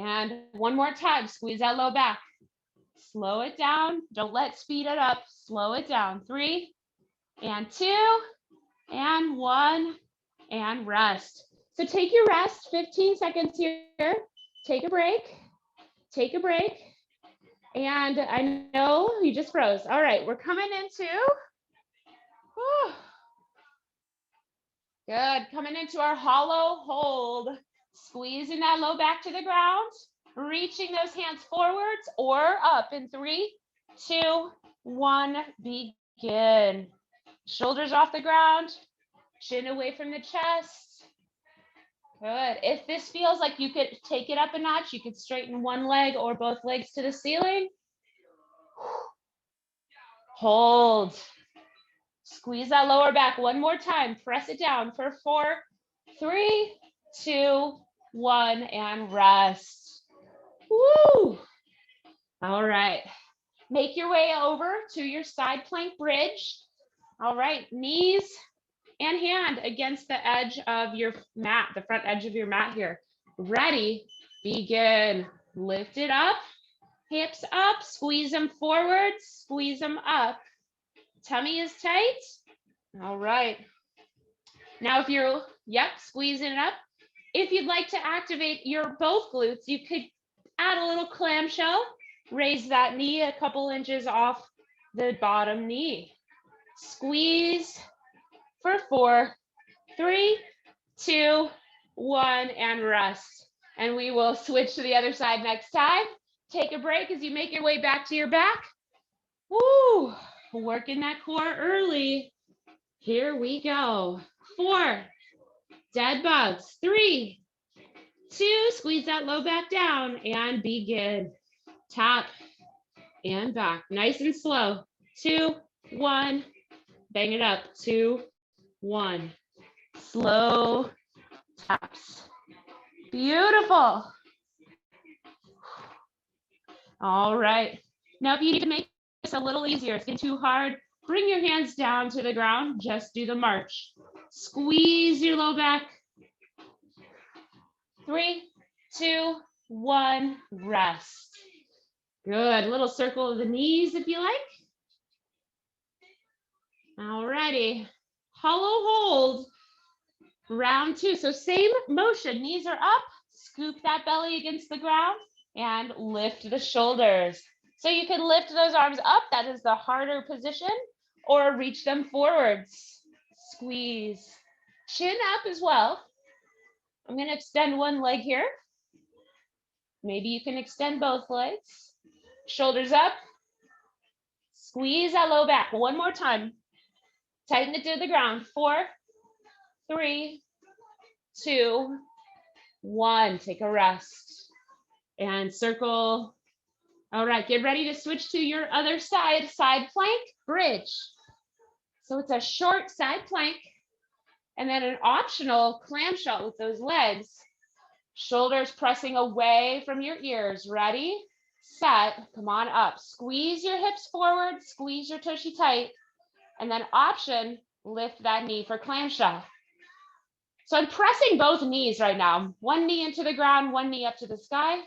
And one more time, squeeze that low back. Slow it down. Don't let speed it up. Slow it down. 3 and 2 and 1 and rest. So take your rest, 15 seconds here. Take a break. Take a break. And I know you just froze. All right, we're coming into, good, coming into our hollow hold. Squeezing that low back to the ground, reaching those hands forwards or up in 3, 2, 1, begin. Shoulders off the ground, chin away from the chest. Good. If this feels like you could take it up a notch, you could straighten one leg or both legs to the ceiling. Hold. Squeeze that lower back one more time. Press it down for 4, 3, 2, 1, and rest. Woo! All right. Make your way over to your side plank bridge. All right, knees and hand against the edge of your mat, the front edge of your mat here. Ready, begin. Lift it up, hips up, squeeze them forward, squeeze them up. Tummy is tight. All right. Now if you're, squeezing it up. If you'd like to activate your both glutes, you could add a little clamshell, raise that knee a couple inches off the bottom knee. Squeeze for 4, 3, 2, 1, and rest. And we will switch to the other side next time. Take a break as you make your way back to your back. Woo! Working that core early. Here we go. 4, dead bugs. 3, 2, squeeze that low back down and begin. Top and back. Nice and slow. 2, 1, bang it up. 2, 1. Slow taps. Beautiful. All right. Now, if you need to make this a little easier, it's getting too hard, bring your hands down to the ground. Just do the march. Squeeze your low back. 3, 2, 1, rest. Good. Little circle of the knees if you like. All righty. Hollow hold. Round 2. So same motion. Knees are up. Scoop that belly against the ground and lift the shoulders. So you can lift those arms up. That is the harder position. Or reach them forwards. Squeeze. Chin up as well. I'm going to extend one leg here. Maybe you can extend both legs. Shoulders up. Squeeze that low back. One more time. Tighten it to the ground. 4, 3, 2, 1. Take a rest. And circle. All right, get ready to switch to your other side. Side plank, bridge. So it's a short side plank. And then an optional clamshell with those legs. Shoulders pressing away from your ears. Ready, set, come on up. Squeeze your hips forward, squeeze your tushy tight. And then option, lift that knee for clamshell. So I'm pressing both knees right now. One knee into the ground, one knee up to the sky.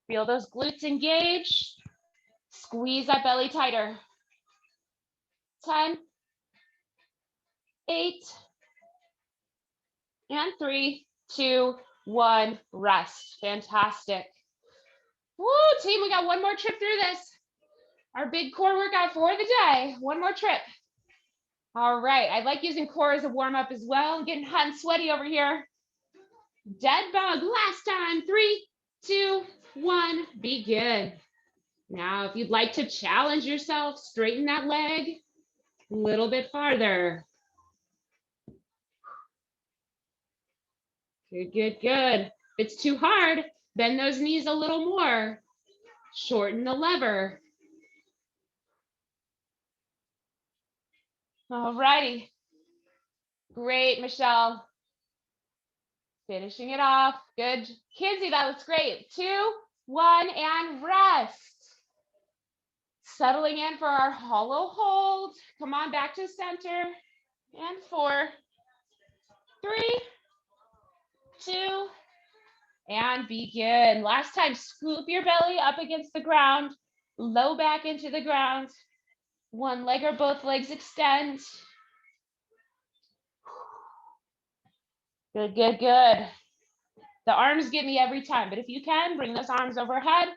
Feel those glutes engage. Squeeze that belly tighter. 10, 8, and 3, 2, 1, rest. Fantastic. Woo, team, we got one more trip through this. Our big core workout for the day. One more trip. All right, I like using core as a warm-up as well. I'm getting hot and sweaty over here. Dead bug, last time. 3, 2, 1, begin. Now, if you'd like to challenge yourself, straighten that leg a little bit farther. Good, good, good. If it's too hard, bend those knees a little more. Shorten the lever. All righty. Great, Michelle. Finishing it off. Good. Kinsey, that looks great. 2, 1, and rest. Settling in for our hollow hold. Come on back to center. And 4, 3, 2, and begin. Last time, scoop your belly up against the ground, low back into the ground. One leg or both legs extend. Good, good, good. The arms get me every time, but if you can, bring those arms overhead.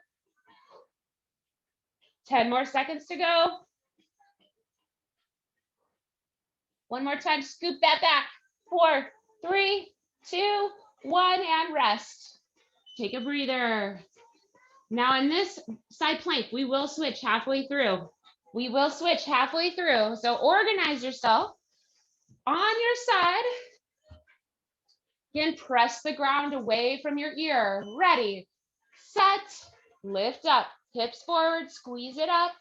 10 more seconds to go. One more time, scoop that back. 4, 3, 2, 1, and rest. Take a breather. Now in this side plank, we will switch halfway through. We will switch halfway through. So organize yourself on your side. Again, press the ground away from your ear. Ready, set, lift up. Hips forward, squeeze it up.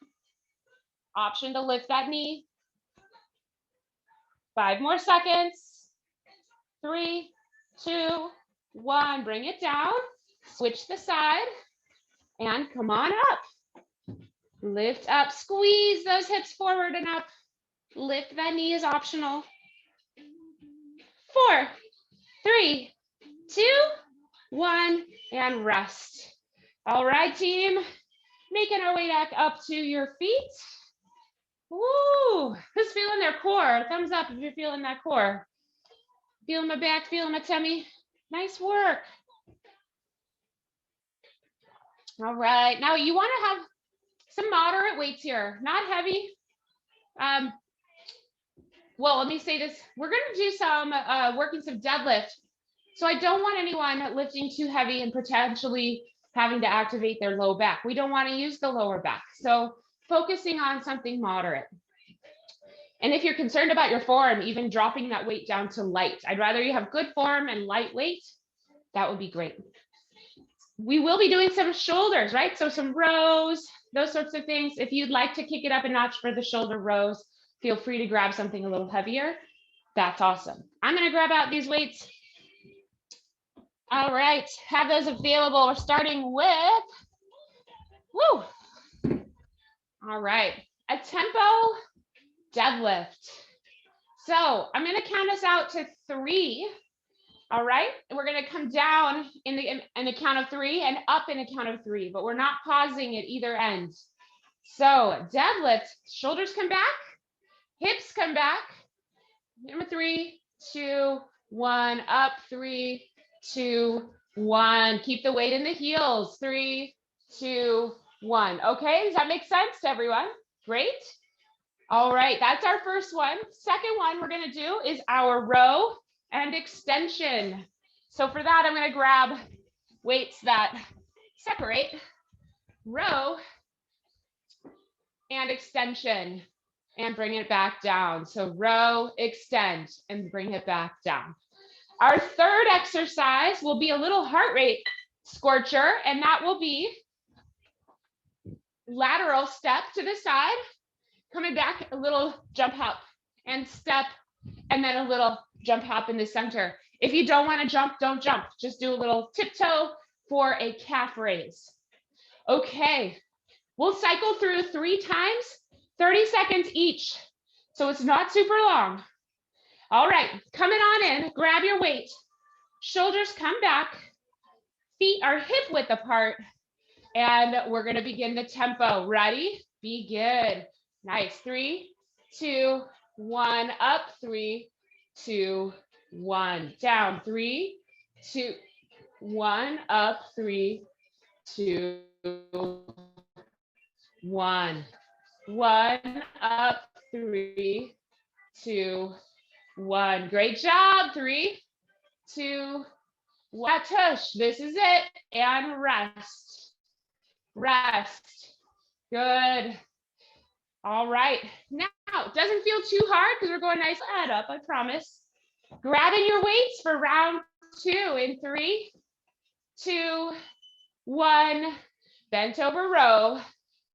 Option to lift that knee. 5 more seconds. 3, 2, 1. Bring it down. Switch the side. And come on up. Lift up, squeeze those hips forward and up. Lift that knee is optional. 4, 3, 2, 1, and rest. All right, team. Making our way back up to your feet. Woo! Who's feeling their core? Thumbs up if you're feeling that core. Feeling my back, feeling my tummy. Nice work. All right, now you want to have some moderate weights here, not heavy. Well, let me say this. We're going to do some working some deadlift. So I don't want anyone lifting too heavy and potentially having to activate their low back. We don't want to use the lower back. So focusing on something moderate. And if you're concerned about your form, even dropping that weight down to light. I'd rather you have good form and light weight. That would be great. We will be doing some shoulders, right? So some rows, those sorts of things. If you'd like to kick it up a notch for the shoulder rows, feel free to grab something a little heavier. That's awesome. I'm going to grab out these weights. All right, have those available. We're starting with, woo. All right, a tempo deadlift. So I'm going to count us out to 3. All right, and we're going to come down in a count of 3 and up in a count of 3, but we're not pausing at either end. So deadlift, shoulders come back, hips come back. Number 3, 2, 1, up, 3, 2, 1. Keep the weight in the heels. 3, 2, 1. Okay, does that make sense to everyone? Great. All right, that's our first one. Second one we're going to do is our row and extension. So for that, I'm going to grab weights that separate row and extension and bring it back down. So row, extend, and bring it back down. Our third exercise will be a little heart rate scorcher, and that will be lateral step to the side, coming back, a little jump hop and step, and then a little jump hop in the center. If you don't want to jump, don't jump. Just do a little tiptoe for a calf raise. Okay, we'll cycle through 3 times, 30 seconds each. So it's not super long. All right, coming on in, grab your weight. Shoulders come back, feet are hip width apart, and we're going to begin the tempo. Ready? Be good. Nice. 3, 2, 1, up, 3, 2, 1, down, 3, 2, 1, up, 3, 2, 1, 1, up, 3, 2, 1. Great job. 3, 2, 1. Tush. This is it. And rest. Rest. Good. All right. Now, it doesn't feel too hard because we're going nice head up, I promise. Grabbing your weights for round 2 in 3, 2, 1. Bent over row.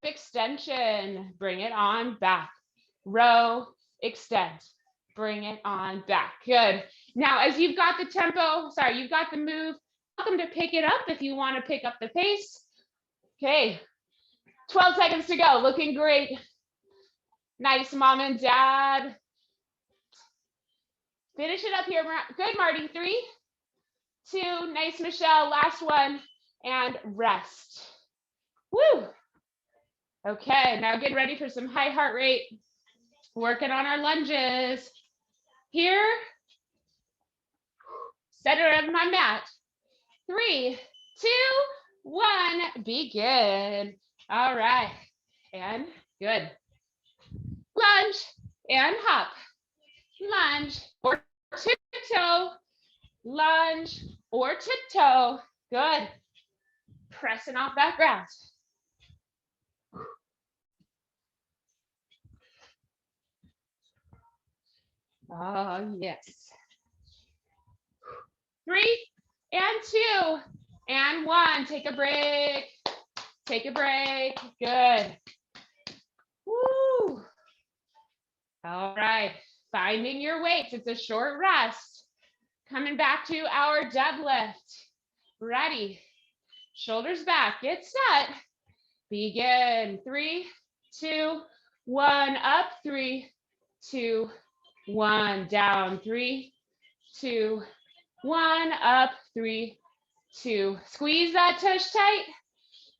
Extension. Bring it on back. Row, extend. Bring it on back. Good. Now, as you've got the tempo, you've got the move, welcome to pick it up if you want to pick up the pace. Okay. 12 seconds to go. Looking great. Nice, mom and dad. Finish it up here. Good, Marty. 3, 2. Nice, Michelle. Last one, and rest. Woo. Okay, now get ready for some high heart rate. Working on our lunges. Here, center of my mat. 3, 2, 1, begin. All right, and good. Lunge and hop. Lunge or tiptoe. Lunge or tiptoe. Good. Pressing off that ground. Oh, yes. 3 and 2 and 1. Take a break. Take a break. Good. Woo. All right. Finding your weights. It's a short rest. Coming back to our deadlift. Ready. Shoulders back. Get set. Begin. 3, 2, 1. Up. 3, 2, 1. Down. 3, 2, 1. Up. 3, 2. Squeeze that tush tight.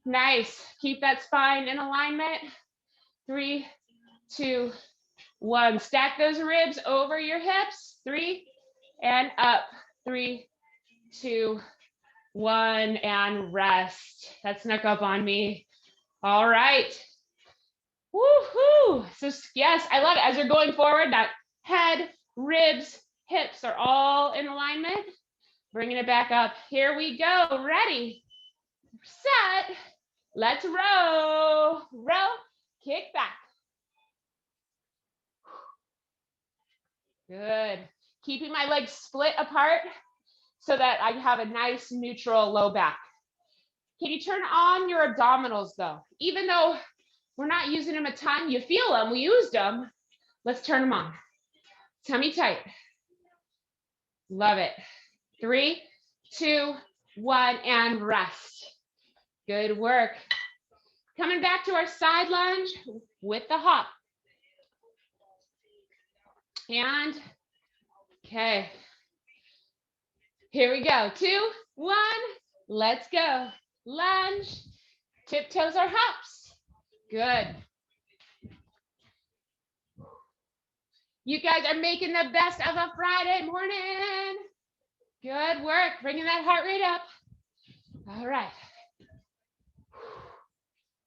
Nice. Keep that spine in alignment. 3, 2, 1. Stack those ribs over your hips. 3 and up. 3, 2, 1, and rest. That snuck up on me. All right. Woohoo. So yes, I love it. As you're going forward, that head, ribs, hips are all in alignment. Bringing it back up. Here we go. Ready, set, let's row. Row, kick back. Good. Keeping my legs split apart so that I have a nice neutral low back. Can you turn on your abdominals though? Even though we're not using them a ton, you feel them, we used them. Let's turn them on. Tummy tight. Love it. 3, 2, 1, and rest. Good work. Coming back to our side lunge with the hop. And, okay. Here we go. 2, 1, let's go. Lunge, tiptoes or hops. Good. You guys are making the best of a Friday morning. Good work. Bringing that heart rate up. All right.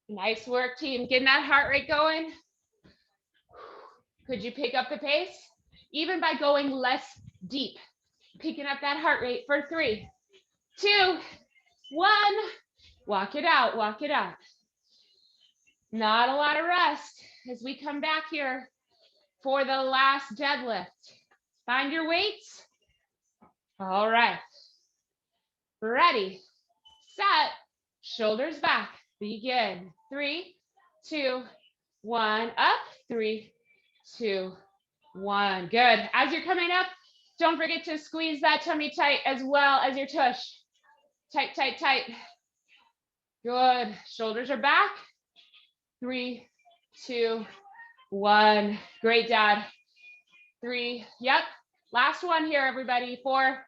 Nice work, team. Getting that heart rate going. Could you pick up the pace? Even by going less deep. Picking up that heart rate for 3, 2, 1. Walk it out. Walk it out. Not a lot of rest as we come back here for the last deadlift. Find your weights. All right. Ready, set, shoulders back. Begin. 3, 2, 1. Up. 3, 2, 1. Good. As you're coming up, don't forget to squeeze that tummy tight as well as your tush. Tight, tight, tight. Good. Shoulders are back. 3, 2, 1. Great, Dad. 3. Yep. Last one here, everybody. 4,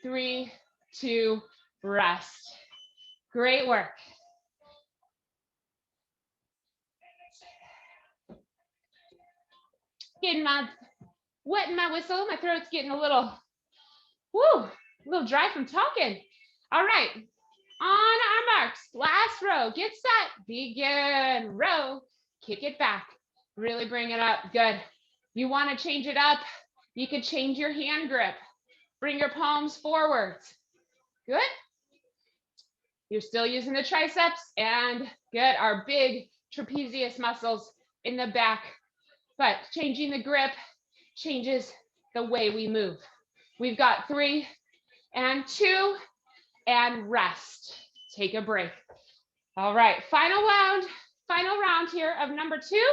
3, 2, rest. Great work. Wetting my whistle. My throat's getting a little dry from talking. All right. On our marks, last row, get set, begin, row, kick it back, really bring it up, good. You want to change it up, you could change your hand grip, bring your palms forwards, good. You're still using the triceps and good, our big trapezius muscles in the back, but changing the grip changes the way we move. We've got 3 and 2, and rest. Take a break. All right, final round here of number 2.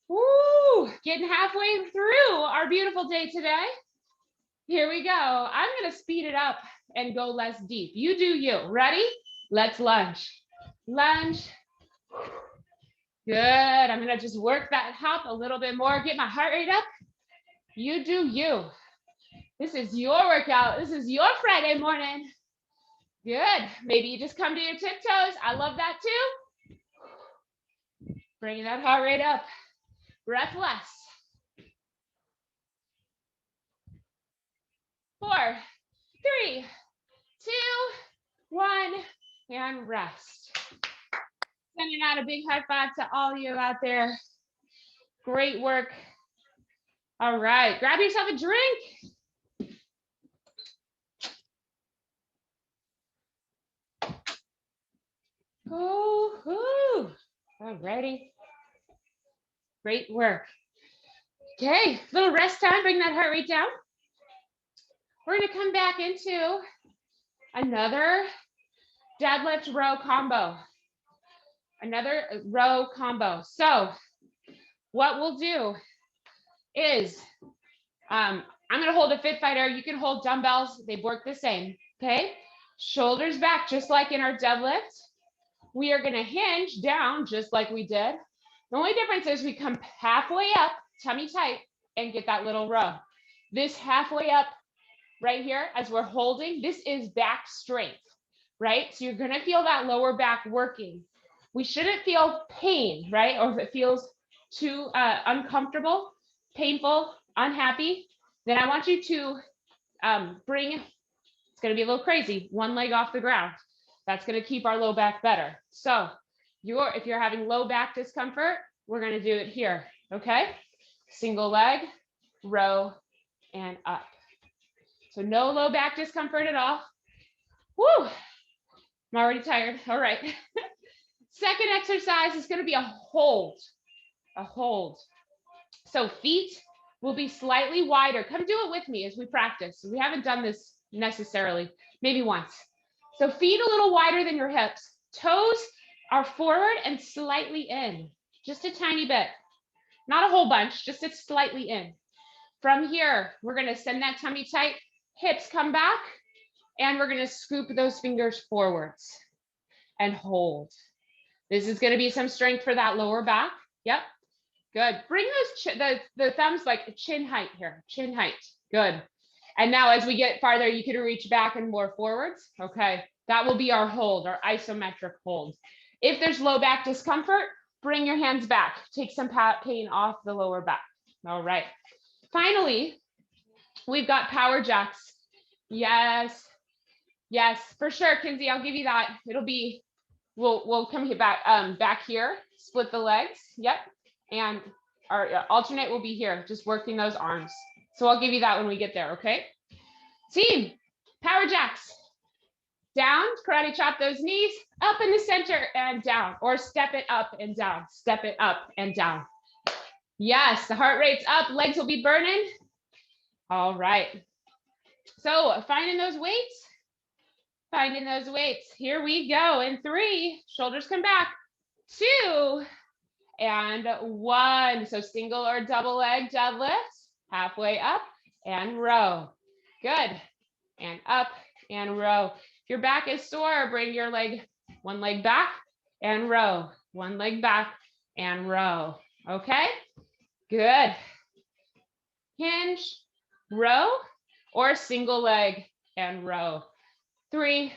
Woo, getting halfway through our beautiful day today. Here we go. I'm gonna speed it up and go less deep. You do you. Ready? Let's lunge. Lunge. Good. I'm gonna just work that hop a little bit more, get my heart rate up. You do you. This is your workout. This is your Friday morning. Good. Maybe you just come to your tiptoes. I love that too. Bringing that heart rate up. Breathless. 4, 3, 2, 1, and rest. Sending out a big high five to all of you out there. Great work. All right, grab yourself a drink. Oh, all righty. Great work. Okay, little rest time, bring that heart rate down. We're gonna come back into another deadlift row combo. Another row combo. So what we'll do is, I'm gonna hold a fit fighter. You can hold dumbbells, they work the same, okay? Shoulders back, just like in our deadlift. We are gonna hinge down, just like we did. The only difference is we come halfway up, tummy tight, and get that little row. This halfway up right here, as we're holding, this is back strength, right? So you're gonna feel that lower back working. We shouldn't feel pain, right? Or if it feels too uncomfortable, painful, unhappy, then I want you to bring, it's gonna be a little crazy, one leg off the ground. That's gonna keep our low back better. So if you're having low back discomfort, we're gonna do it here, okay? Single leg, row, and up. So no low back discomfort at all. Woo, I'm already tired, all right. Second exercise is gonna be a hold, So feet will be slightly wider. Come do it with me as we practice. We haven't done this necessarily, maybe once. So feet a little wider than your hips. Toes are forward and slightly in, just a tiny bit. Not a whole bunch, just it's slightly in. From here, we're gonna send that tummy tight, hips come back, and we're gonna scoop those fingers forwards and hold. This is gonna be some strength for that lower back. Yep, good. Bring those the thumbs like chin height here, chin height, good. And now as we get farther, you can reach back and more forwards, okay? That will be our hold, our isometric hold. If there's low back discomfort, bring your hands back. Take some pain off the lower back. All right. Finally, we've got power jacks. Yes, yes, for sure, Kinsey, I'll give you that. It'll be, we'll come here back here, split the legs, yep. And our alternate will be here, just working those arms. So I'll give you that when we get there, okay? Team, power jacks. Down, karate chop those knees, up in the center and down, or step it up and down, step it up and down. Yes, the heart rate's up, legs will be burning. All right. So finding those weights. Here we go. In 3, shoulders come back. 2, and 1. So single or double leg deadlifts, halfway up and row. Good. And up and row. If your back is sore, bring your leg, one leg back and row. One leg back and row. Okay? Good. Hinge, row, or single leg and row. 3,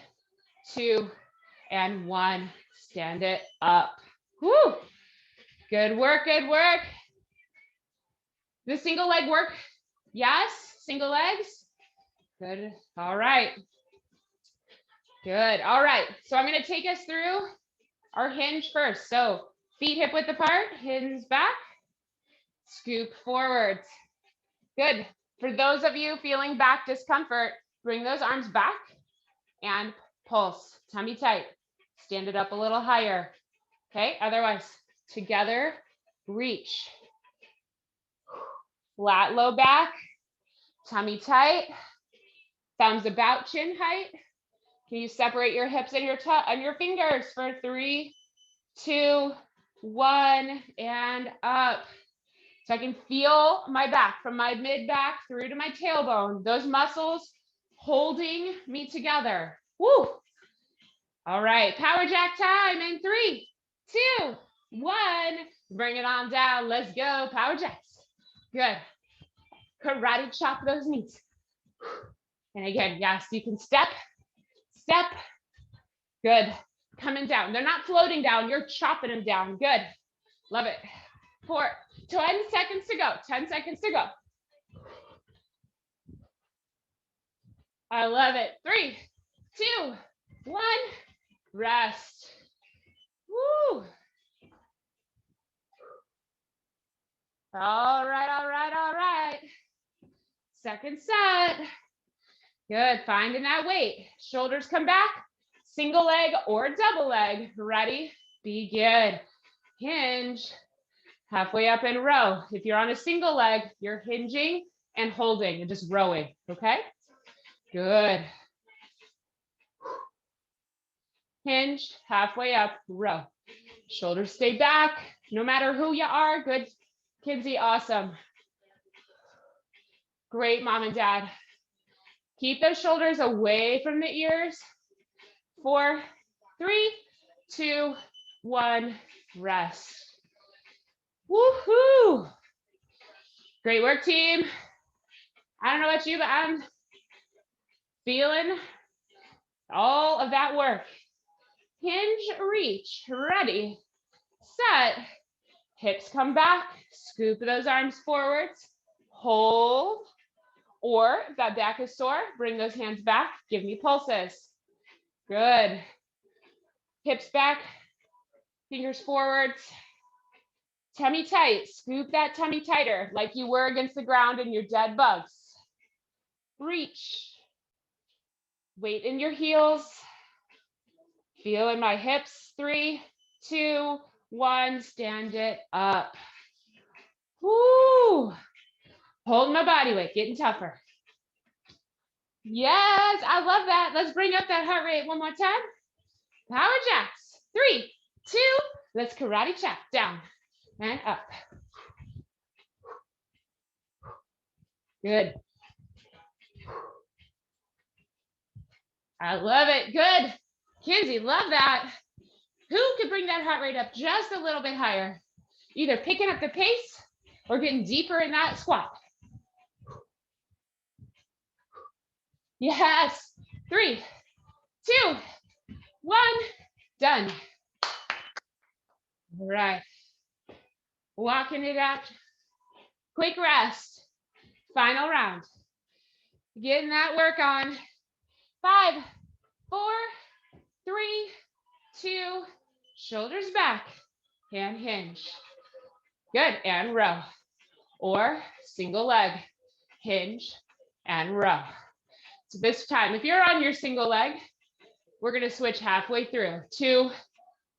2, and 1. Stand it up. Woo! Good work, good work. The single leg work? Yes, single legs? Good, all right. Good, all right. So I'm gonna take us through our hinge first. So feet hip width apart, hinge back, scoop forwards. Good. For those of you feeling back discomfort, bring those arms back and pulse, tummy tight. Stand it up a little higher. Okay, otherwise, together, reach. Flat low back, tummy tight, thumbs about chin height. Can you separate your hips and your fingers for 3, 2, 1, and up. So I can feel my back from my mid back through to my tailbone. Those muscles holding me together. Woo! All right, power jack time in 3, 2, 1. Bring it on down. Let's go. Power jacks. Good. Karate chop those knees. And again, yes, you can step, step. Good. Coming down. They're not floating down. You're chopping them down. Good. Love it. 4, 10 seconds to go. 10 seconds to go. I love it. 3, 2, 1. Rest. Woo. All right, all right, all right. Second set. Good. Finding that weight. Shoulders come back. Single leg or double leg. Ready? Begin. Hinge. Halfway up and row. If you're on a single leg, you're hinging and holding and just rowing. Okay? Good. Hinge. Halfway up. Row. Shoulders stay back. No matter who you are. Good. Kinsey, awesome. Great, mom and dad. Keep those shoulders away from the ears. 4, 3, 2, 1. Rest. Woohoo! Great work, team. I don't know about you, but I'm feeling all of that work. Hinge, reach, ready, set. Hips come back, scoop those arms forwards, hold, or if that back is sore, bring those hands back, give me pulses. Good. Hips back, fingers forwards, tummy tight, scoop that tummy tighter like you were against the ground in your dead bugs. Reach, weight in your heels, feel in my hips, 3, 2, 1, stand it up. Woo! Hold my body weight, getting tougher. Yes, I love that. Let's bring up that heart rate one more time. Power jacks. 3, 2, let's karate chop. Down and up. Good. I love it. Good. Kinsey, love that. Who could bring that heart rate up just a little bit higher? Either picking up the pace or getting deeper in that squat. Yes. 3, 2, 1. Done. All right. Walking it out. Quick rest. Final round. Getting that work on. 5, 4, 3, 2, shoulders back, and hinge. Good, and row. Or single leg, hinge, and row. So this time, if you're on your single leg, we're gonna switch halfway through. 2,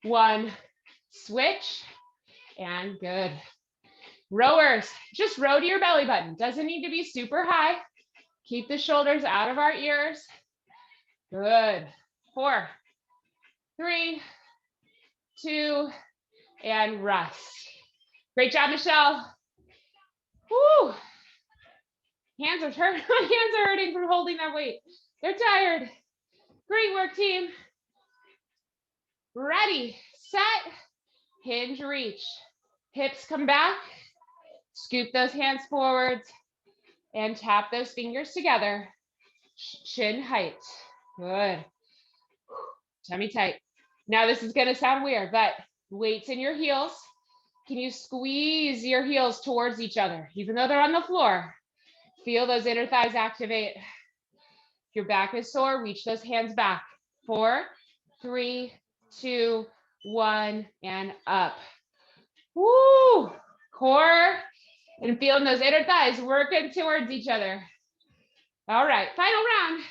1, switch, and good. Rowers, just row to your belly button. Doesn't need to be super high. Keep the shoulders out of our ears. Good. 4, 3, 2, and rest. Great job, Michelle. Woo. Hands are hurting. My hands are hurting from holding that weight. They're tired. Great work, team. Ready, set, hinge, reach. Hips come back. Scoop those hands forwards and tap those fingers together. Chin height. Good. Tummy tight. Now this is going to sound weird, but weights in your heels. Can you squeeze your heels towards each other, even though they're on the floor? Feel those inner thighs activate. If your back is sore, reach those hands back. 4, 3, 2, 1, and up. Woo! Core and feeling those inner thighs working towards each other. All right, final round.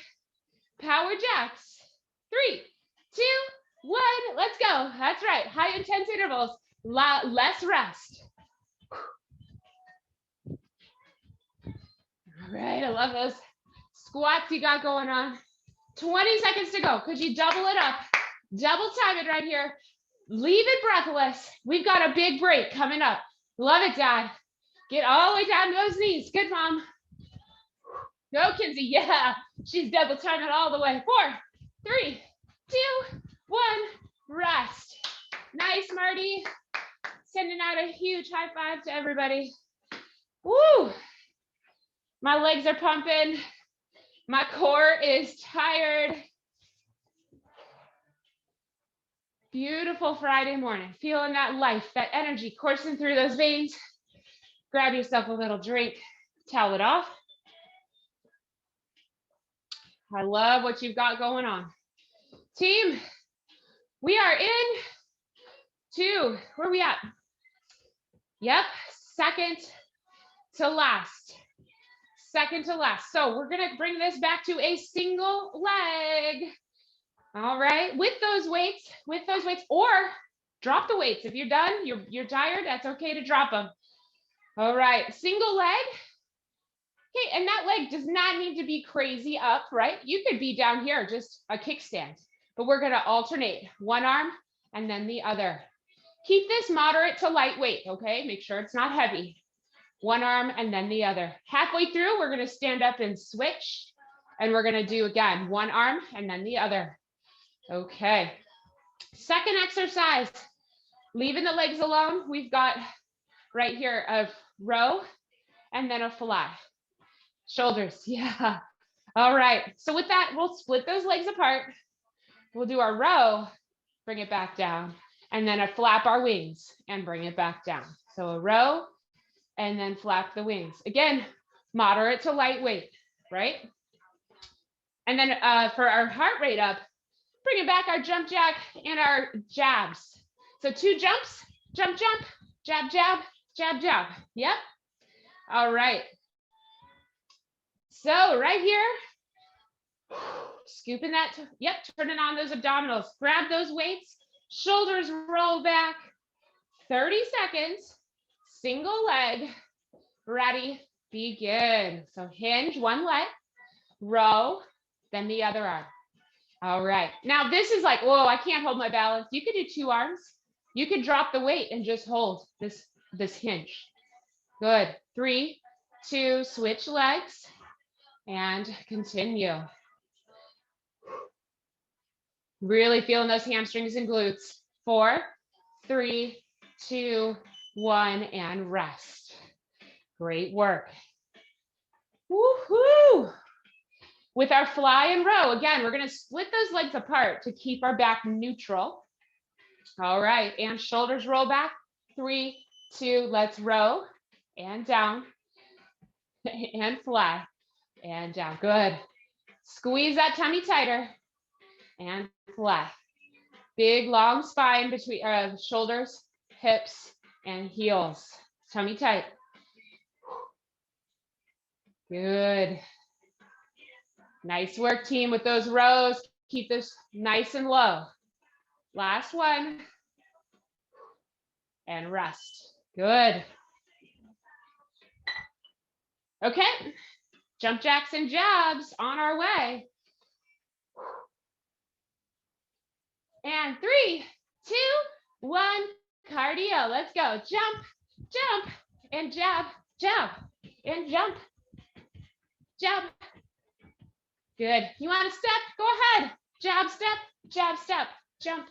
Power jacks. 3, 2, 1, let's go. That's right, high intense intervals, less rest. All right, I love those squats you got going on. 20 seconds to go. Could you double it up? Double time it right here. Leave it breathless. We've got a big break coming up. Love it, Dad. Get all the way down to those knees. Good, Mom. Go, Kinsey. Yeah, she's double timing all the way. 4, 3, 2, 1. Rest. Nice, Marty. Sending out a huge high five to everybody. Woo! My legs are pumping. My core is tired. Beautiful Friday morning. Feeling that life, that energy coursing through those veins. Grab yourself a little drink, towel it off. I love what you've got going on. Team, we are in two. Where are we at? Yep, second to last. Second to last. So we're gonna bring this back to a single leg. All right, with those weights, or drop the weights. If you're done, you're tired, that's okay to drop them. All right, single leg. Okay, and that leg does not need to be crazy up, right? You could be down here, just a kickstand, but we're gonna alternate one arm and then the other. Keep this moderate to lightweight, okay? Make sure it's not heavy. One arm and then the other. Halfway through, we're gonna stand up and switch, and we're gonna do again, one arm and then the other. Okay, second exercise, leaving the legs alone. We've got right here a row and then a fly. Shoulders, yeah. All right, so with that, we'll split those legs apart. We'll do our row, bring it back down, and then a flap our wings and bring it back down. So a row and then flap the wings. Again, moderate to lightweight, right? And then for our heart rate up, bringing back our jump jack and our jabs. So 2 jumps, jump, jump, jab, jab, jab, jab. Yep. All right. So right here, scooping that, yep, turning on those abdominals. Grab those weights, shoulders roll back, 30 seconds, single leg, ready, begin. So hinge one leg, row, then the other arm. All right, now this is like, whoa, I can't hold my balance. You could do 2 arms. You could drop the weight and just hold this hinge. Good, 3, 2, switch legs and continue. Really feeling those hamstrings and glutes. 4, 3, 2, 1, and rest. Great work. Woohoo! With our fly and row, again, we're gonna split those legs apart to keep our back neutral. All right, and shoulders roll back. 3, 2, let's row, and down, and fly, and down. Good. Squeeze that tummy tighter, and fly. Big, long spine between shoulders, hips, and heels. Tummy tight. Good. Nice work, team, with those rows. Keep this nice and low. Last one. And rest. Good. Okay. Jump jacks and jabs on our way. And 3, 2, 1, cardio. Let's go. Jump, jump, and jab, jab, and jump, jab. Good. You want to step? Go ahead. Jab, step, jump, step,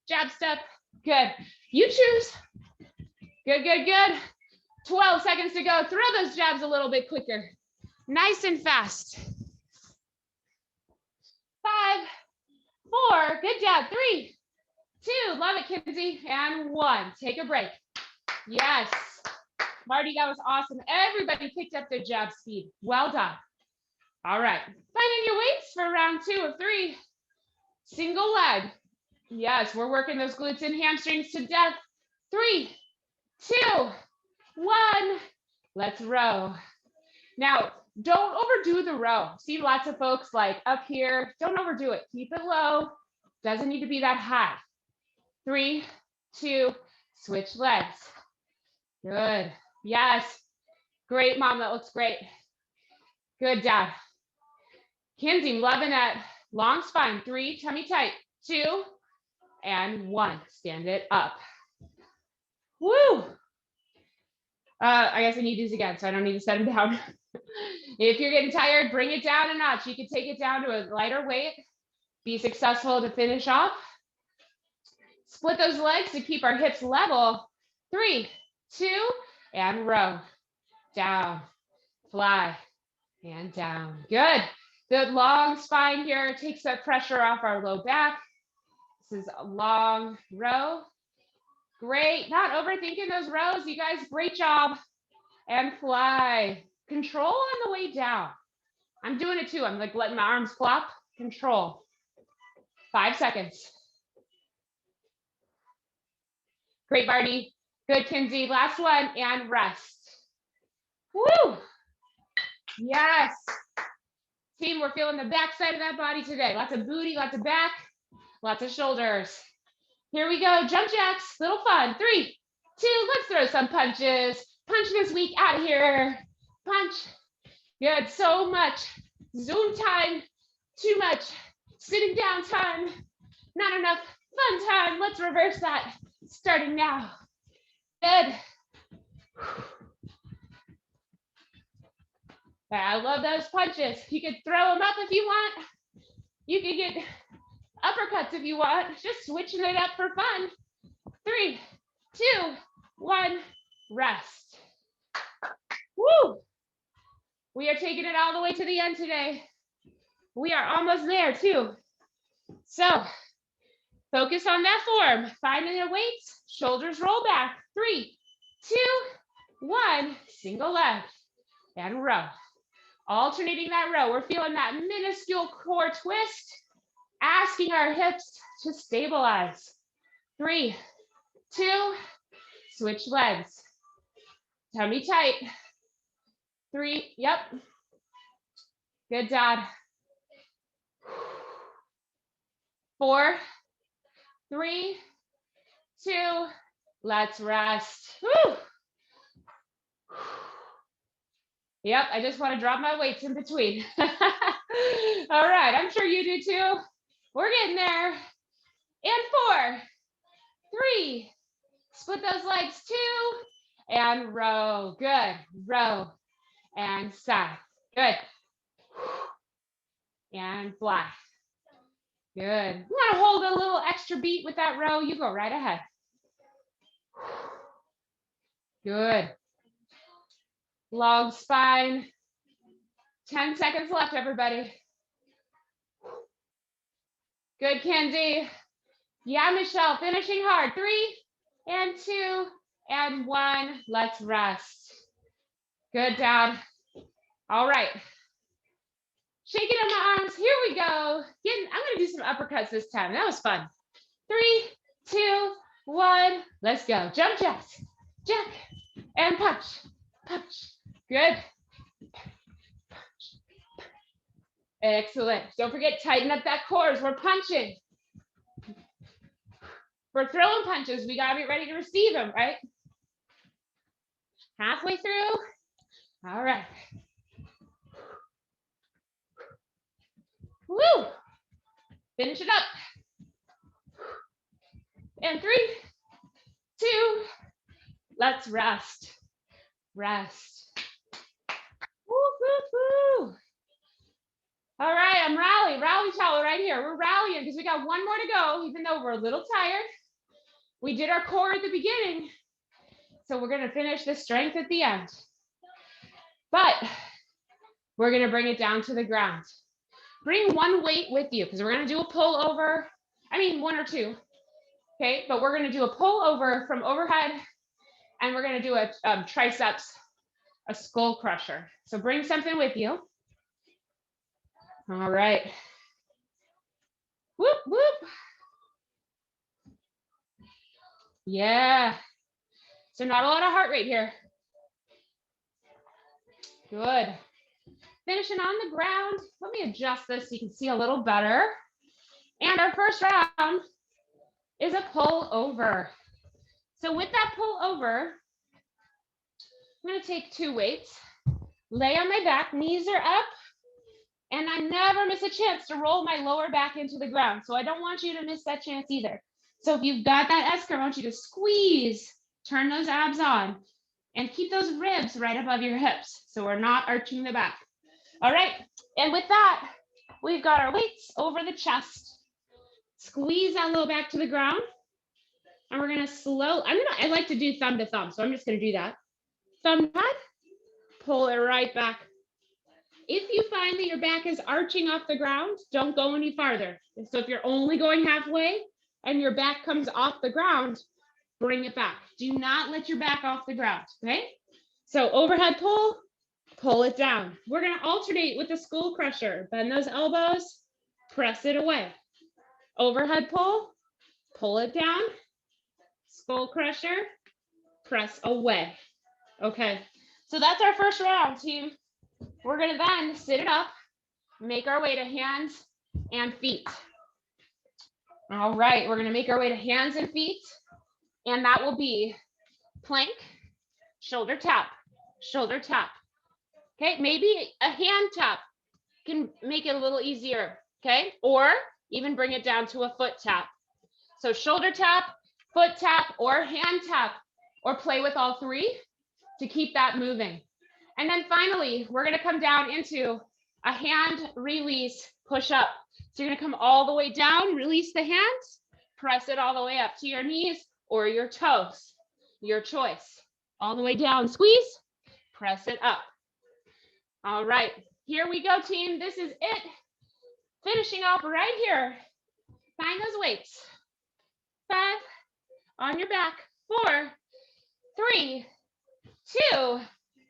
jab, step. Good. You choose. Good, good, good. 12 seconds to go. Throw those jabs a little bit quicker. Nice and fast. 5, 4, good job. 3, 2, love it, Kinsey. And 1, take a break. Yes. Marty, that was awesome. Everybody picked up their jab speed. Well done. All right. Finding your weights for round 2 of 3. Single leg. Yes, we're working those glutes and hamstrings to death. 3, 2, 1. Let's row. Now, don't overdo the row. See lots of folks like up here. Don't overdo it. Keep it low. Doesn't need to be that high. 3, 2, switch legs. Good. Yes. Great, Mom. That looks great. Good, Dad. Kinsey, loving that long spine. 3, tummy tight. 2, and 1. Stand it up. Woo! I guess I need these again, so I don't need to set them down. If you're getting tired, bring it down a notch. You can take it down to a lighter weight. Be successful to finish off. Split those legs to keep our hips level. 3, 2, and row. Down, fly, and down. Good. Good long spine here takes that pressure off our low back. This is a long row. Great. Not overthinking those rows. You guys, great job. And fly. Control on the way down. I'm doing it too. I'm like letting my arms flop. Control. 5 seconds. Great, Barney. Good, Kinsey. Last one, and rest. Woo! Yes. Team, we're feeling the back side of that body today. Lots of booty, lots of back, lots of shoulders. Here we go. Jump jacks. Little fun. 3, 2, let's throw some punches. Punch this week out of here. Punch. Good. So much Zoom time. Too much sitting down time. Not enough fun time. Let's reverse that. Starting now. Good. I love those punches. You could throw them up if you want. You could get uppercuts if you want. Just switching it up for fun. 3, 2, 1, rest. Woo! We are taking it all the way to the end today. We are almost there too. So focus on that form. Finding the weights, shoulders roll back. 3, 2, 1, single leg and row. Alternating that row. We're feeling that minuscule core twist, asking our hips to stabilize. 3, 2, switch legs. Tummy tight. 3, yep. Good, Dad. 4, 3, 2, let's rest. Woo. Yep, I just want to drop my weights in between. All right, I'm sure you do too. We're getting there. And 4, 3, split those legs 2, and row. Good, row, and side. Good. And fly. Good. You want to hold a little extra beat with that row? You go right ahead. Good. Long spine. 10 seconds left, everybody. Good, Kenzie. Yeah, Michelle, finishing hard. 3, and 2, and 1. Let's rest. Good, Dad. All right. Shaking in my arms. Here we go. I'm going to do some uppercuts this time. That was fun. 3, 2, 1. Let's go. Jump jacks. Jack. And punch. Punch. Good. Punch. Excellent. Don't forget, tighten up that core as we're punching. For throwing punches, we got to be ready to receive them, right? Halfway through. All right. Woo! Finish it up. And 3, 2, let's rest. Rest. Woo, woo, woo. All right, I'm rally towel right here. We're rallying because we got one more to go, even though we're a little tired. We did our core at the beginning, so we're gonna finish the strength at the end. But we're gonna bring it down to the ground. Bring one weight with you because we're gonna do a pull over. I mean, 1 or 2, okay? But we're gonna do a pull over from overhead, and we're gonna do a triceps, a skull crusher. So bring something with you. All right. Whoop, whoop. Yeah. So not a lot of heart rate here. Good. Finishing on the ground. Let me adjust this so you can see a little better. And our first round is a pull over. So with that pull over, I'm going to take 2 weights, lay on my back, knees are up, and I never miss a chance to roll my lower back into the ground. So I don't want you to miss that chance either. So if you've got that S curve, I want you to squeeze, turn those abs on, and keep those ribs right above your hips. So we're not arching the back. All right, and with that, we've got our weights over the chest. Squeeze that low back to the ground. And we're gonna I like to do thumb to thumb, so I'm just gonna do that. Thumb pad, pull it right back. If you find that your back is arching off the ground, don't go any farther. So if you're only going halfway and your back comes off the ground, bring it back. Do not let your back off the ground, okay? So overhead pull it down. We're gonna alternate with the skull crusher. Bend those elbows, press it away. Overhead pull it down, skull crusher, press away. Okay, so that's our first round, team. We're gonna then sit it up, make our way to hands and feet. All right, we're gonna make our way to hands and feet, and that will be plank, shoulder tap, shoulder tap. Okay, maybe a hand tap can make it a little easier, okay? Or even bring it down to a foot tap. So shoulder tap, foot tap, or hand tap, or play with all three to keep that moving. And then finally, we're gonna come down into a hand release push up. So you're gonna come all the way down, release the hands, press it all the way up to your knees or your toes, your choice. All the way down, squeeze, press it up. All right, here we go, team. This is it. Finishing off right here. Find those weights. 5, on your back, 4, 3, 2,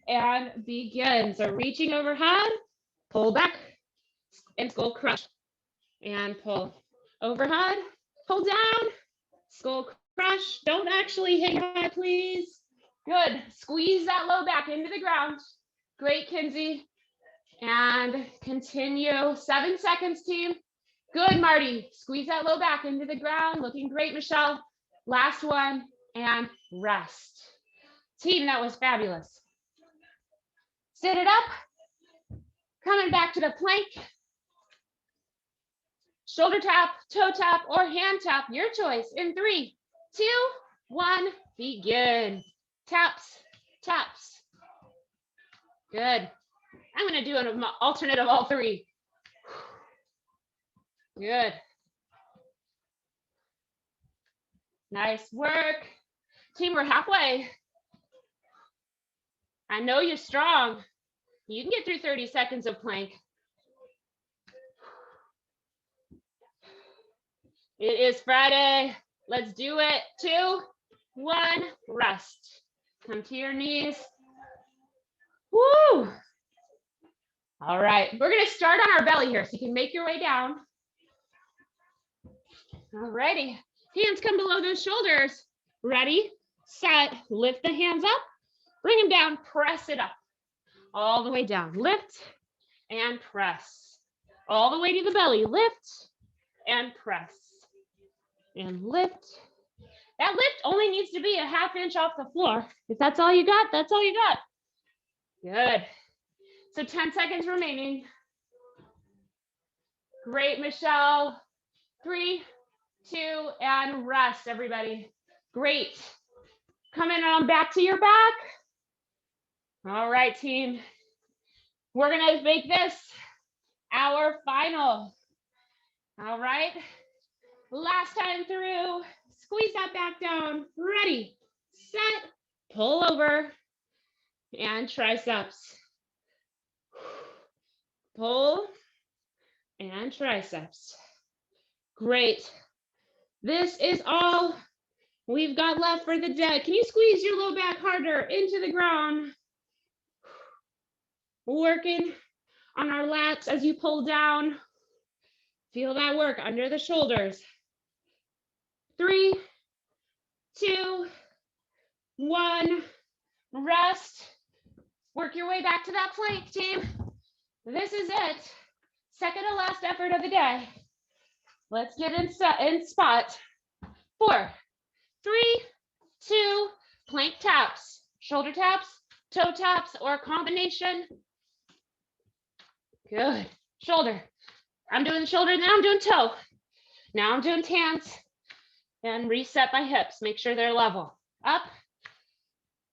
and begin. So reaching overhead, pull back, and skull crush, and pull. Overhead, pull down, skull crush. Don't actually hit your head, please. Good. Squeeze that low back into the ground. Great, Kinsey. And continue. 7 seconds, team. Good, Marty. Squeeze that low back into the ground. Looking great, Michelle. Last one, and rest. Team, that was fabulous. Sit it up. Coming back to the plank. Shoulder tap, toe tap, or hand tap, your choice. In 3, 2, 1, begin. Taps, taps. Good. I'm going to do an alternate of all three. Good. Nice work. Team, we're halfway. I know you're strong. You can get through 30 seconds of plank. It is Friday. Let's do it. 2, 1, rest. Come to your knees. Woo! All right, we're gonna start on our belly here, so you can make your way down. All righty, hands come below those shoulders. Ready, set, lift the hands up, bring them down, press it up. All the way down, lift and press. All the way to the belly, lift and press. And lift. That lift only needs to be a ½ inch off the floor. If that's all you got, that's all you got. Good. So 10 seconds remaining. Great, Michelle. 3, 2, and rest, everybody. Great. Coming on back to your back. All right, team. We're gonna make this our final. All right. Last time through. Squeeze that back down. Ready, set, pull over, and triceps. Pull and triceps. Great. This is all we've got left for the day. Can you squeeze your low back harder into the ground? Working on our lats as you pull down. Feel that work under the shoulders. 3, 2, 1, rest. Work your way back to that plank, team. This is it. Second to last effort of the day. Let's get in spot. 4, 3, 2, plank taps, shoulder taps, toe taps, or a combination. Good. Shoulder. I'm doing shoulder, now I'm doing toe. Now I'm doing hands. And reset my hips. Make sure they're level. Up,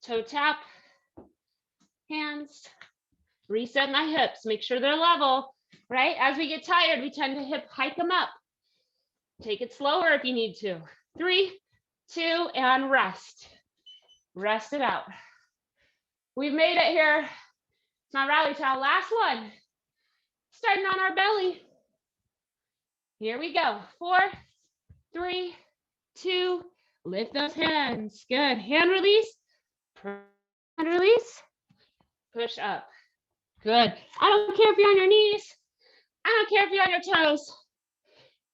toe tap, hands. Reset my hips. Make sure they're level, right? As we get tired, we tend to hike them up. Take it slower if you need to. 3, 2, and rest. Rest it out. We've made it here. It's my rally towel. Last one. Starting on our belly. Here we go. 4, 3, 2, lift those hands. Good. Hand release. Hand release. Push up. Good. I don't care if you're on your knees. I don't care if you're on your toes.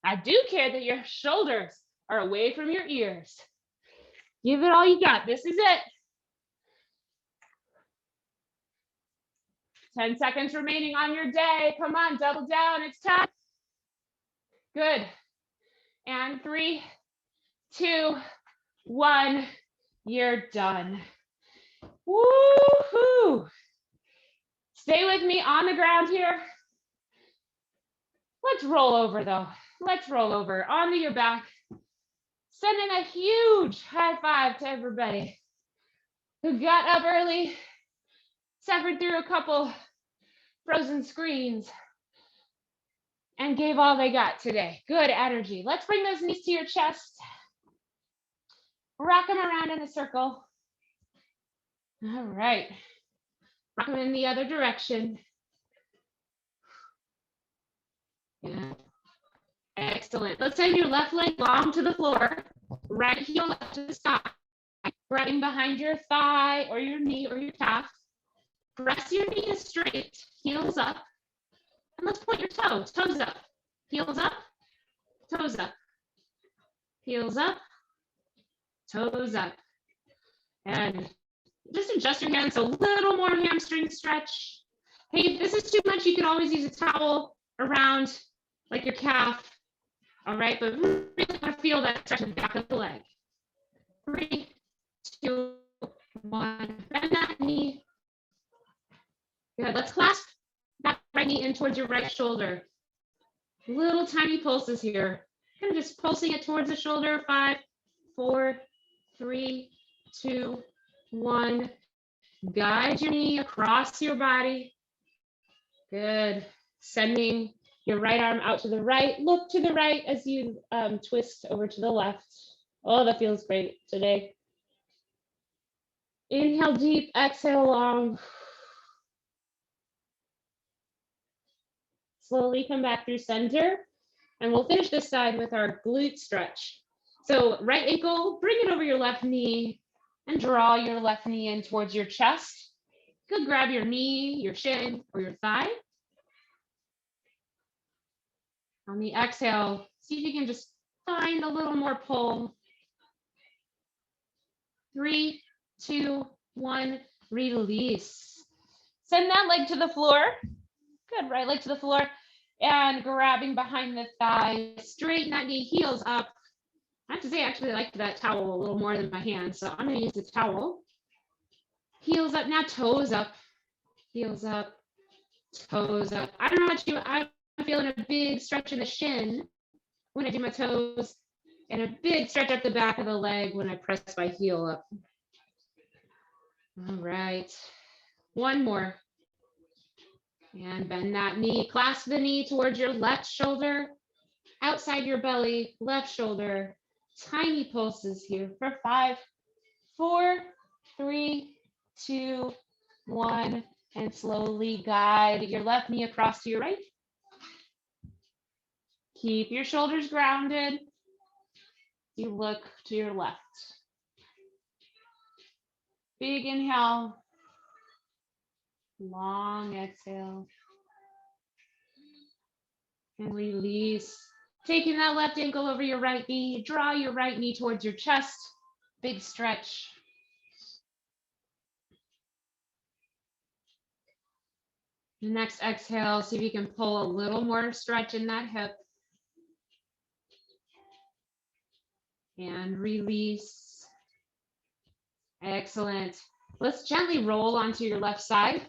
I do care that your shoulders are away from your ears. Give it all you got. This is it. 10 seconds remaining on your day. Come on, double down. It's time. Good. And 3, 2, 1. You're done. Woohoo! Stay with me on the ground here. Let's roll over though. Let's roll over onto your back. Sending a huge high five to everybody who got up early, suffered through a couple frozen screens, and gave all they got today. Good energy. Let's bring those knees to your chest. Rock them around in a circle. All right. Rock them in the other direction. Yeah. Excellent. Let's send your left leg long to the floor. Right heel up to the sky. Grabbing behind your thigh or your knee or your calf. Press your knees straight. Heels up. And let's point your toes. Toes up. Heels up. Toes up. Heels up. Toes up. And just adjust your hands a little more hamstring stretch. Hey, if this is too much, you can always use a towel around like your calf. All right, but really want to feel that stretch in the back of the leg. 3, 2, 1. Bend that knee. Good. Let's clasp that right knee in towards your right shoulder. Little tiny pulses here. Kind of just pulsing it towards the shoulder. 5, 4, 3, 2, 1. Guide your knee across your body. Good. Sending your right arm out to the right. Look to the right as you twist over to the left. Oh, that feels great today. Inhale deep, exhale long. Slowly come back through center. And we'll finish this side with our glute stretch. So right ankle, bring it over your left knee and draw your left knee in towards your chest. Good, grab your knee, your shin, or your thigh. On the exhale, see if you can just find a little more pull. 3, 2, 1, release. Send that leg to the floor. Good, right leg to the floor. And grabbing behind the thigh, straighten that knee, heels up. I have to say, I actually like that towel a little more than my hand, so I'm gonna use the towel. Heels up, now toes up. Heels up, toes up. I don't know about you, I'm feeling a big stretch in the shin when I do my toes, and a big stretch up the back of the leg when I press my heel up. All right, one more. And bend that knee, clasp the knee towards your left shoulder, outside your belly, left shoulder. Tiny pulses here for 5, 4, 3, 2, 1, and slowly guide your left knee across to your right. Keep your shoulders grounded. You look to your left. Big inhale. Long exhale. And release. Taking that left ankle over your right knee. Draw your right knee towards your chest. Big stretch. Next exhale, see if you can pull a little more stretch in that hip. And release. Excellent. Let's gently roll onto your left side.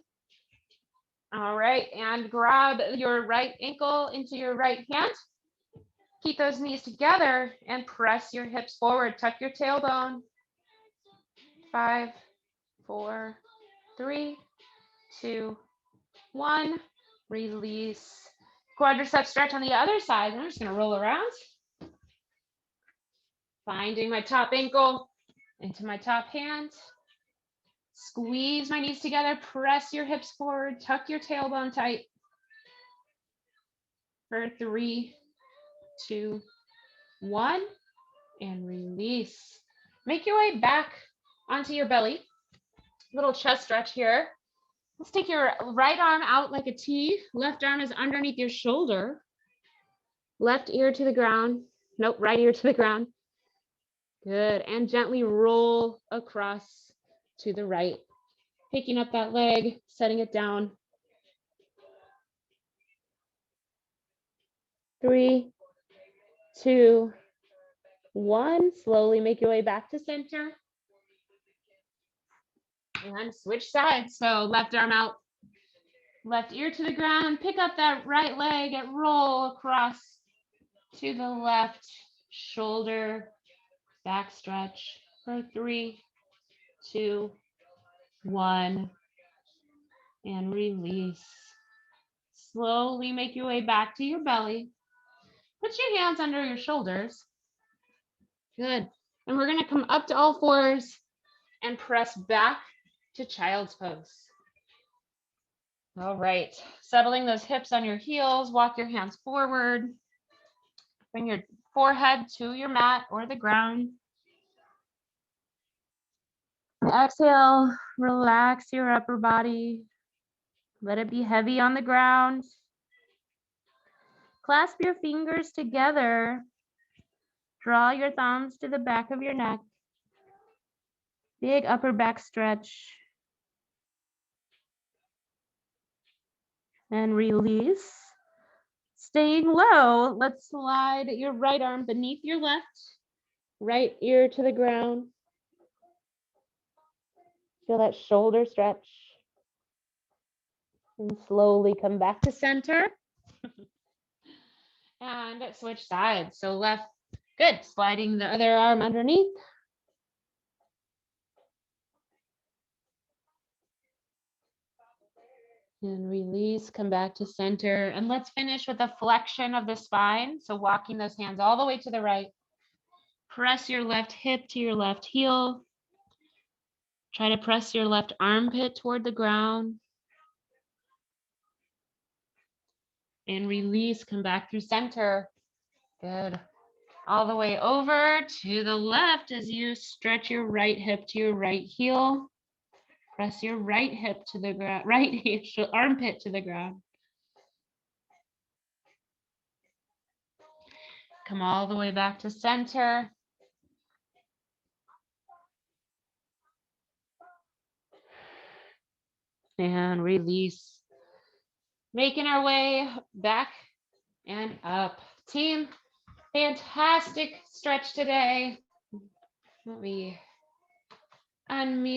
All right, and grab your right ankle into your right hand. Keep those knees together and press your hips forward. Tuck your tailbone. 5, 4, 3, 2, 1. Release. Quadriceps stretch on the other side. I'm just going to roll around. Finding my top ankle into my top hand. Squeeze my knees together. Press your hips forward. Tuck your tailbone tight. for 3, 2, 1, and release. Make your way back onto your belly. Little chest stretch here. Let's take your right arm out like a T. Left arm is underneath your shoulder. Left ear to the ground. Nope, right ear to the ground. Good. And gently roll across to the right. Picking up that leg, setting it down. 3, 2, 1. Slowly make your way back to center. And switch sides. So left arm out, left ear to the ground. Pick up that right leg and roll across to the left shoulder. Back stretch for 3, 2, 1. And release. Slowly make your way back to your belly. Put your hands under your shoulders. Good. And we're going to come up to all fours and press back to child's pose. All right. Settling those hips on your heels. Walk your hands forward. Bring your forehead to your mat or the ground. Exhale. Relax your upper body. Let it be heavy on the ground. Clasp your fingers together. Draw your thumbs to the back of your neck. Big upper back stretch. And release. Staying low, let's slide your right arm beneath your left. Right ear to the ground. Feel that shoulder stretch. And slowly come back to center. And switch sides. So left, good. Sliding the other arm underneath. And release, come back to center. And let's finish with a flexion of the spine. So walking those hands all the way to the right. Press your left hip to your left heel. Try to press your left armpit toward the ground. And release, come back through center. Good. All the way over to the left as you stretch your right hip to your right heel. Press your right hip to the ground, right armpit to the ground. Come all the way back to center. And release. Making our way back and up. Team, fantastic stretch today. Let me unmute.